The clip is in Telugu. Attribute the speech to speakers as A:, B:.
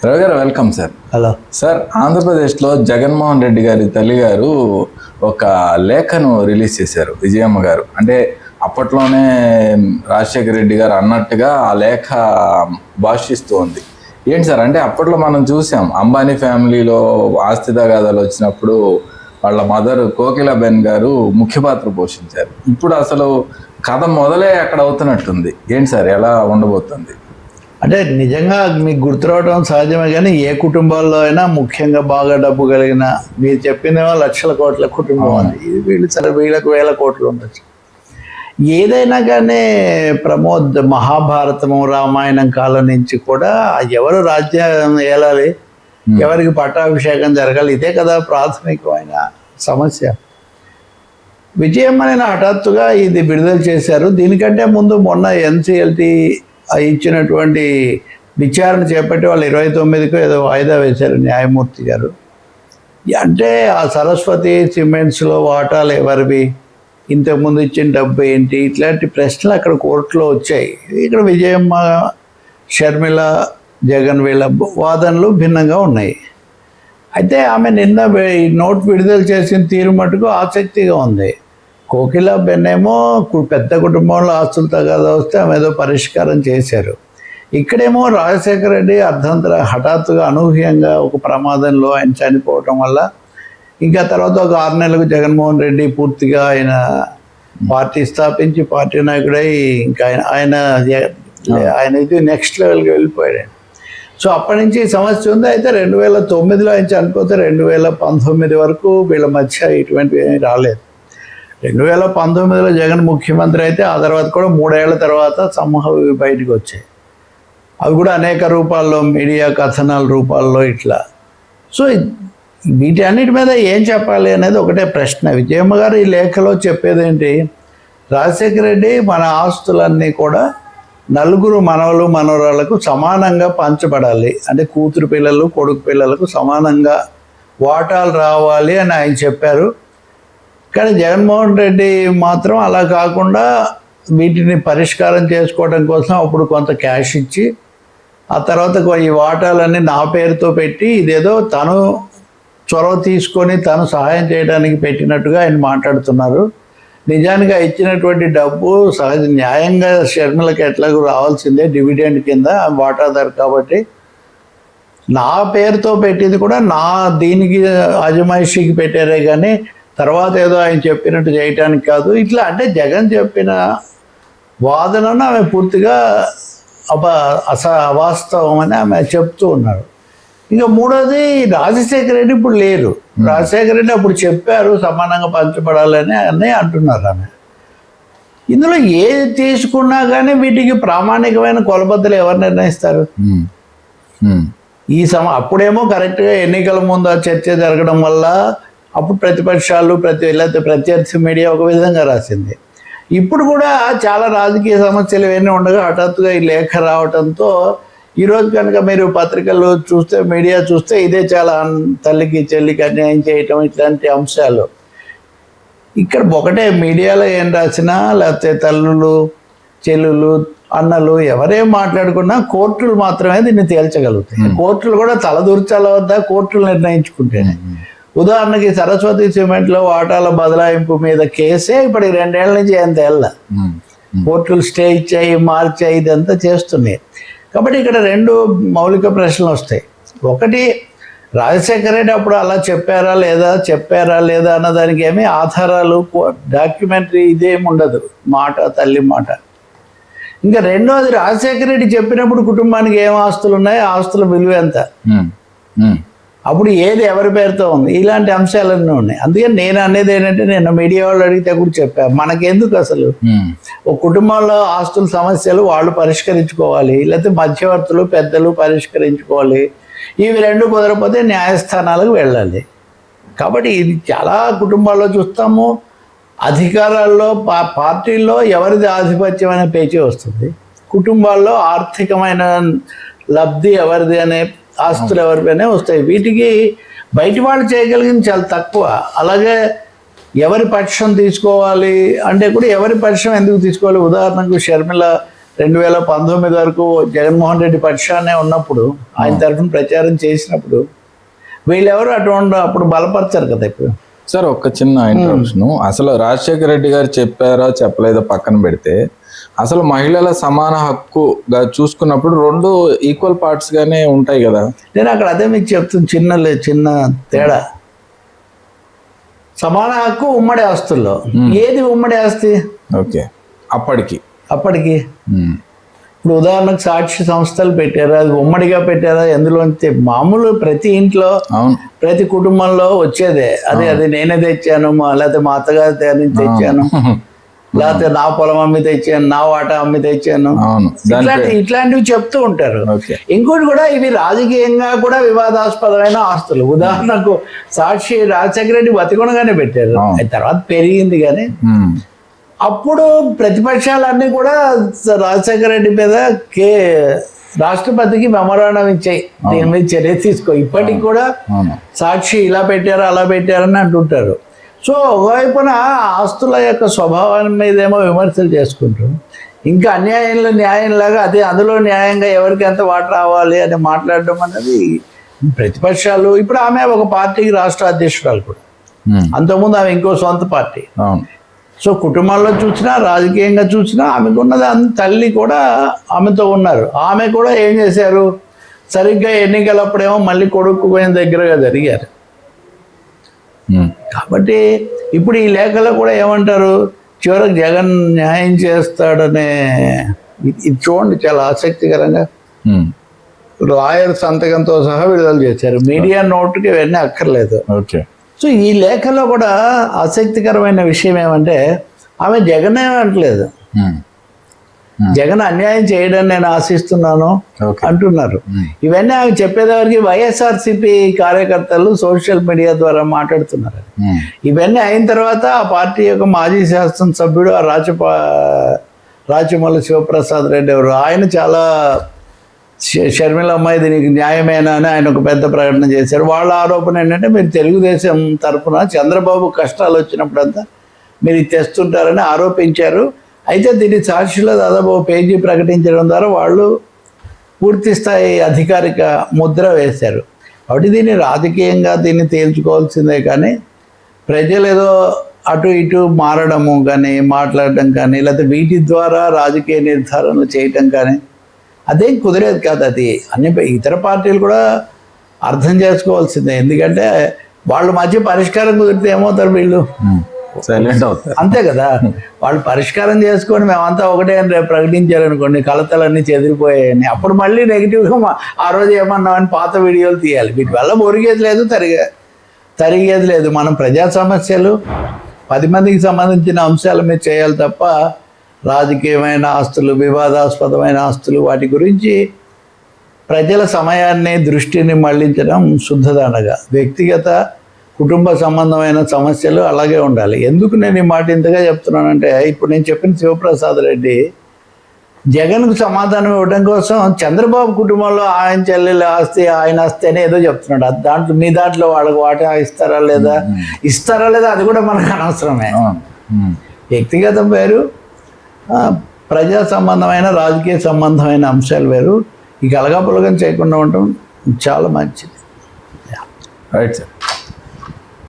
A: రవి గారు వెల్కమ్ సార్.
B: హలో
A: సార్, ఆంధ్రప్రదేశ్లో జగన్మోహన్ రెడ్డి గారి తల్లి గారు ఒక లేఖను రిలీజ్ చేశారు, విజయమ్మ గారు. అంటే అప్పట్లోనే రాజశేఖర రెడ్డి గారు అన్నట్టుగా ఆ లేఖ భాషిస్తూ ఉంది. ఏంటి సార్ అంటే అప్పట్లో మనం చూసాం, అంబానీ ఫ్యామిలీలో ఆస్తి తగాదాలు వచ్చినప్పుడు వాళ్ళ మదర్ కోకిలాబెన్ గారు ముఖ్య పాత్ర పోషించారు. ఇప్పుడు అసలు కథ మొదలే అక్కడ అవుతున్నట్టుంది. ఏంటి సార్, ఎలా ఉండబోతుంది?
B: అంటే నిజంగా మీకు గుర్తురావడం సహజమే, కానీ ఏ కుటుంబాల్లో అయినా ముఖ్యంగా బాగా డబ్బు కలిగిన, మీరు చెప్పినేమో లక్షల కోట్ల కుటుంబం అని, వీళ్ళకు వేల కోట్లు ఉండొచ్చు. ఏదైనా కానీ ప్రమోద్, మహాభారతము రామాయణం కాలం నుంచి కూడా ఎవరు రాజ్యం ఏలాలి, ఎవరికి పట్టాభిషేకం జరగాలి, ఇదే కదా ప్రాథమికమైన సమస్య. విజయమ్మని హఠాత్తుగా ఇది విడుదల చేశారు. దీనికంటే ముందు మొన్న ఎన్సిఎల్టీ ఇచ్చినటువంటి విచారణ చేపట్టి వాళ్ళు 29కో ఏదో వాయిదా వేశారు న్యాయమూర్తి గారు. అంటే ఆ సరస్వతి సిమెంట్స్లో వాటాలు ఎవరివి, ఇంతకుముందు ఇచ్చిన డబ్బు ఏంటి, ఇట్లాంటి ప్రశ్నలు అక్కడ కోర్టులో వచ్చాయి. ఇక్కడ విజయమ్మ, షర్మిల, జగన్ వీళ్ళ వాదనలు భిన్నంగా ఉన్నాయి. అయితే ఆమె నిన్న నోట్ విడుదల చేసిన తీరు మటుకు ఆసక్తిగా ఉంది. కోకిలాబెన్ ఏమో పెద్ద కుటుంబంలో ఆస్తులు తగాదా వస్తే ఆమె ఏదో పరిష్కారం చేశారు. ఇక్కడేమో రాజశేఖర రెడ్డి అర్ధంతర హఠాత్తుగా అనూహ్యంగా ఒక ప్రమాదంలో ఆయన చనిపోవటం వల్ల, ఇంకా తర్వాత ఒక 6 నెలలకు జగన్మోహన్ రెడ్డి పూర్తిగా ఆయన పార్టీ స్థాపించి పార్టీ నాయకుడై ఇంకా ఆయన ఇది నెక్స్ట్ లెవెల్కి వెళ్ళిపోయాడు. సో అప్పటి నుంచి సమస్య ఉంది. అయితే 2009లో ఆయన చనిపోతే 2019 వరకు వీళ్ళ మధ్య ఇటువంటివి ఏమీ రాలేదు. 2019లో జగన్ ముఖ్యమంత్రి అయితే ఆ తర్వాత కూడా 3 ఏళ్ల తర్వాత సమూహాలు బయటకు వచ్చాయి. అవి కూడా అనేక రూపాల్లో, మీడియా కథనాల రూపాల్లో ఇట్లా. సో వీటి అన్నిటి మీద ఏం చెప్పాలి అనేది ఒకటే ప్రశ్న. విజయమ్మ గారు ఈ లేఖలో చెప్పేది ఏంటి, రాజశేఖర రెడ్డి మన ఆస్తులన్నీ కూడా నలుగురు మనవలు మనవరాళ్లకు సమానంగా పంచబడాలి, అంటే కూతురు పిల్లలు కొడుకు పిల్లలకు సమానంగా వాటాలు రావాలి అని ఆయన చెప్పారు. కానీ జగన్మోహన్ రెడ్డి మాత్రం అలా కాకుండా వీటిని పరిష్కారం చేసుకోవడం కోసం అప్పుడు కొంత క్యాష్ ఇచ్చి, ఆ తర్వాత ఈ వాటాలన్నీ నా పేరుతో పెట్టి ఇదేదో తను చొరవ తీసుకొని తను సహాయం చేయడానికి పెట్టినట్టుగా ఆయన మాట్లాడుతున్నారు. నిజానికి ఇచ్చినటువంటి డబ్బు సహజ న్యాయంగా షర్మిలకి ఎట్లాగూ రావాల్సిందే, డివిడెండ్ కింద వాటాదారు కాబట్టి. నా పేరుతో పెట్టింది కూడా నా దీనికి అజమాయిషీకి పెట్టారే కానీ తర్వాత ఏదో ఆయన చెప్పినట్టు చేయటానికి కాదు. ఇట్లా అంటే జగన్ చెప్పిన వాదనను ఆమె పూర్తిగా అవాస్తవం అని ఆమె చెప్తూ ఉన్నారు. ఇంకా మూడోది, రాజశేఖర రెడ్డి ఇప్పుడు లేరు. రాజశేఖర రెడ్డి అప్పుడు చెప్పారు సమానంగా పంచబడాలని అని అంటున్నారు ఆమె. ఇందులో ఏది తీసుకున్నా కానీ వీటికి ప్రామాణికమైన కొలబద్దలు ఎవరు నిర్ణయిస్తారు? అప్పుడేమో కరెక్ట్గా ఎన్నికల ముందు ఆ చర్చ జరగడం వల్ల అప్పుడు ప్రతిపక్షాలు ప్రత్యర్థి మీడియా ఒక విధంగా రాసింది. ఇప్పుడు కూడా చాలా రాజకీయ సమస్యలు ఇవన్నీ ఉండగా హఠాత్తుగా ఈ లేఖ రావడంతో ఈరోజు కనుక మీరు పత్రికలు చూస్తే, మీడియా చూస్తే ఇదే చాలా తల్లికి చెల్లికి అన్యాయం చేయటం ఇట్లాంటి అంశాలు. ఇక్కడ ఒకటే మీడియాలో ఏం రాసినా, లేకపోతే తల్లులు చెల్లులు అన్నలు ఎవరేం మాట్లాడుకున్నా కోర్టులు మాత్రమే దీన్ని తేల్చగలుగుతాయి. కోర్టులు కూడా తలదూర్చాల వద్ద కోర్టులు నిర్ణయించుకుంటేనే. ఉదాహరణకి సరస్వతి సిమెంట్లో వాటాల బదలాయింపు మీద కేసే ఇప్పుడు 2 ఏళ్ల నుంచి ఏం తేళ్ళ. కోర్టులు స్టే ఇచ్చాయి, మార్చాయి, ఇదంతా చేస్తున్నాయి. కాబట్టి ఇక్కడ 2 మౌలిక ప్రశ్నలు వస్తాయి. ఒకటి, రాజశేఖర రెడ్డి అప్పుడు అలా చెప్పారా లేదా అన్నదానికి ఏమీ ఆధారాలు, డాక్యుమెంటరీ ఇదేమి ఉండదు, మాట తల్లి మాట. ఇంకా రెండోది, రాజశేఖర రెడ్డి చెప్పినప్పుడు కుటుంబానికి ఏం ఆస్తులు ఉన్నాయి, ఆస్తుల విలువ ఎంత, అప్పుడు ఏది ఎవరి పేరుతో ఉంది, ఇలాంటి అంశాలన్నీ ఉన్నాయి. అందుకని నేను అనేది ఏంటంటే, నేను మీడియా వాళ్ళు అడిగితే కూడా చెప్పాను, మనకెందుకు అసలు ఒక కుటుంబంలో ఆస్తుల సమస్యలు వాళ్ళు పరిష్కరించుకోవాలి, లేకపోతే మధ్యవర్తులు పెద్దలు పరిష్కరించుకోవాలి. ఇవి 2 కుదరకపోతే న్యాయస్థానాలకు వెళ్ళాలి. కాబట్టి ఇది చాలా కుటుంబాల్లో చూస్తాము. అధికారాల్లో పార్టీల్లో ఎవరిది ఆధిపత్యం అనే పేచీ వస్తుంది, కుటుంబాల్లో ఆర్థికమైన లబ్ధి ఎవరిది అనే ఆస్తులు ఎవరిపైనే వస్తాయి. వీటికి బయటి వాళ్ళు చేయగలిగింది చాలా తక్కువ. అలాగే ఎవరి పక్షం తీసుకోవాలి అంటే కూడా ఎవరి పక్షం ఎందుకు తీసుకోవాలి? ఉదాహరణకు షర్మిల 2019 వరకు జగన్మోహన్ రెడ్డి పక్షానే ఉన్నప్పుడు ఆయన తరఫున ప్రచారం చేసినప్పుడు వీళ్ళెవరు అప్పుడు బలపరచారు కదా ఇప్పుడు.
A: సార్ ఒక్క చిన్న ఇంట్రడక్షన్, అసలు రాజశేఖర రెడ్డి గారు చెప్పారో చెప్పలేదో పక్కన పెడితే అసలు మహిళల సమాన హక్కుగా చూసుకున్నప్పుడు రెండు ఈక్వల్ పార్ట్స్ గానే ఉంటాయి కదా.
B: నేను అక్కడ అదే మీకు చెప్తున్నా, చిన్న తేడా. సమాన హక్కు ఉమ్మడి ఆస్తుల్లో, ఏది ఉమ్మడి ఆస్తి?
A: ఓకే, అప్పటికి
B: ఇప్పుడు ఉదాహరణకు సాక్షి సంస్థలు పెట్టారు, అది ఉమ్మడిగా పెట్టారా? ఎందులోంచి మామూలు ప్రతి ఇంట్లో ప్రతి కుటుంబంలో వచ్చేదే అది నేనే తెచ్చాను, లేకపోతే మా అత్తగారి దగ్గర తెచ్చాను, లేకపోతే నా పొలం అమ్మి తెచ్చాను, నా వాటా అమ్మి తెచ్చాను, ఇట్లాంటివి చెప్తూ ఉంటారు. ఇంకోటి కూడా ఇవి రాజకీయంగా కూడా వివాదాస్పదమైన ఆస్తులు. ఉదాహరణకు సాక్షి రాజశేఖర రెడ్డి బతికొనగానే పెట్టారు, తర్వాత పెరిగింది. కానీ అప్పుడు ప్రతిపక్షాలన్నీ కూడా రాజశేఖర రెడ్డి మీద రాష్ట్రపతికి మెమోరాండం ఇచ్చాయి, దీని మీద చర్య తీసుకో. ఇప్పటికి కూడా సాక్షి ఇలా పెట్టారు అలా పెట్టారని అంటుంటారు. సో ఒకవైపున ఆస్తుల యొక్క స్వభావం మీదేమో విమర్శలు చేసుకుంటారు, ఇంకా అన్యాయంలో న్యాయంలాగా అదే అందులో న్యాయంగా ఎవరికి ఎంత వాట రావాలి అని మాట్లాడడం అనేది ప్రతిపక్షాలు. ఇప్పుడు ఆమె ఒక పార్టీకి రాష్ట్ర అధ్యక్షురాలు కూడా, అంతకుముందు ఆమె ఇంకో సొంత పార్టీ. సో కుటుంబాల్లో చూసినా రాజకీయంగా చూసినా ఆమెకున్నది తల్లి కూడా ఆమెతో ఉన్నారు. ఆమె కూడా ఏం చేశారు, సరిగ్గా ఎన్నికలప్పుడేమో మళ్ళీ కొడుకు పోయిన దగ్గరగా జరిగారు. కాబట్టి ఇప్పుడు ఈ లేఖలో కూడా ఏమంటారు, చివరికి జగన్ న్యాయం చేస్తాడనే ఇది చూడండి, చాలా ఆసక్తికరంగా లాయర్ సంతకంతో సహా విడుదల చేశారు. మీడియా నోటుకి ఇవన్నీ అక్కర్లేదు.
A: ఓకే.
B: సో ఈ లేఖలో కూడా ఆసక్తికరమైన విషయం ఏమంటే ఆమె జగన్ ఏమంటలేదు, జగన్ అన్యాయం చేయడం నేను ఆశిస్తున్నాను అంటున్నారు. ఇవన్నీ ఆమె చెప్పేదానికి వైఎస్ఆర్సీపీ కార్యకర్తలు సోషల్ మీడియా ద్వారా మాట్లాడుతున్నారు. ఇవన్నీ అయిన తర్వాత ఆ పార్టీ యొక్క మాజీ శాసనసభ్యుడు రాచమల్లి శివప్రసాద్ రెడ్డి ఎవరు, ఆయన చాలా షర్మిల అమ్మాయి దీనికి న్యాయమేనా అని ఆయన ఒక పెద్ద ప్రకటన చేశారు. వాళ్ళ ఆరోపణ ఏంటంటే మీరు తెలుగుదేశం తరఫున చంద్రబాబు కష్టాలు వచ్చినప్పుడంతా మీరు ఇది తెస్తుంటారని ఆరోపించారు. అయితే దీన్ని సాక్షిలో దాదాపు పేజీ ప్రకటించడం ద్వారా వాళ్ళు పూర్తి స్థాయి అధికారిక ముద్ర వేశారు. కాబట్టి దీన్ని రాజకీయంగా దీన్ని తేల్చుకోవాల్సిందే, కానీ ప్రజలు ఏదో అటు ఇటు మారడము కానీ మాట్లాడడం కానీ లేకపోతే వీటి ద్వారా రాజకీయ నిర్ధారణలు చేయటం కానీ అదేం కుదిరేది కాదు. అది అన్ని ఇతర పార్టీలు కూడా అర్థం చేసుకోవాల్సిందే. ఎందుకంటే వాళ్ళ మధ్య పరిష్కారం కుదిరితే ఏమవుతారు, వీళ్ళు
A: సైలెంట్ అవుతారు,
B: అంతే కదా. వాళ్ళు పరిష్కారం చేసుకొని మేమంతా ఒకటే అని రేపు ప్రకటించారనుకోండి, కలతలన్నీ చెదిరిపోయాయని, అప్పుడు మళ్ళీ నెగిటివ్గా ఆ రోజు ఏమన్నామని పాత వీడియోలు తీయాలి. వీటి వల్ల ఒరిగేది లేదు, తరిగేది లేదు. మనం ప్రజా సమస్యలు 10 మందికి సంబంధించిన అంశాల మీద చేయాలి తప్ప రాజకీయమైన ఆస్తులు, వివాదాస్పదమైన ఆస్తులు, వాటి గురించి ప్రజల సమయాన్ని దృష్టిని మళ్లించడం శుద్ధదండగా. వ్యక్తిగత కుటుంబ సంబంధమైన సమస్యలు అలాగే ఉండాలి. ఎందుకు నేను ఈ మాట ఇంతగా చెప్తున్నానంటే, ఇప్పుడు నేను చెప్పిన శివప్రసాద్ రెడ్డి జగన్కు సమాధానం ఇవ్వడం కోసం చంద్రబాబు కుటుంబంలో ఆయన చెల్లెల ఆస్తి ఆయన ఆస్తి అని ఏదో చెప్తున్నాడు. దాంట్లో మీ దాంట్లో వాళ్ళకి వాటా ఇస్తారా లేదా అది కూడా మనకు అనవసరమే. వ్యక్తిగతం వేరు, ప్రజా సంబంధమైన రాజకీయ సంబంధమైన అంశాలు వేరు. ఈ కలగాపులగం చేయకుండా ఉండటం చాలా మంచిది.
A: Right sir.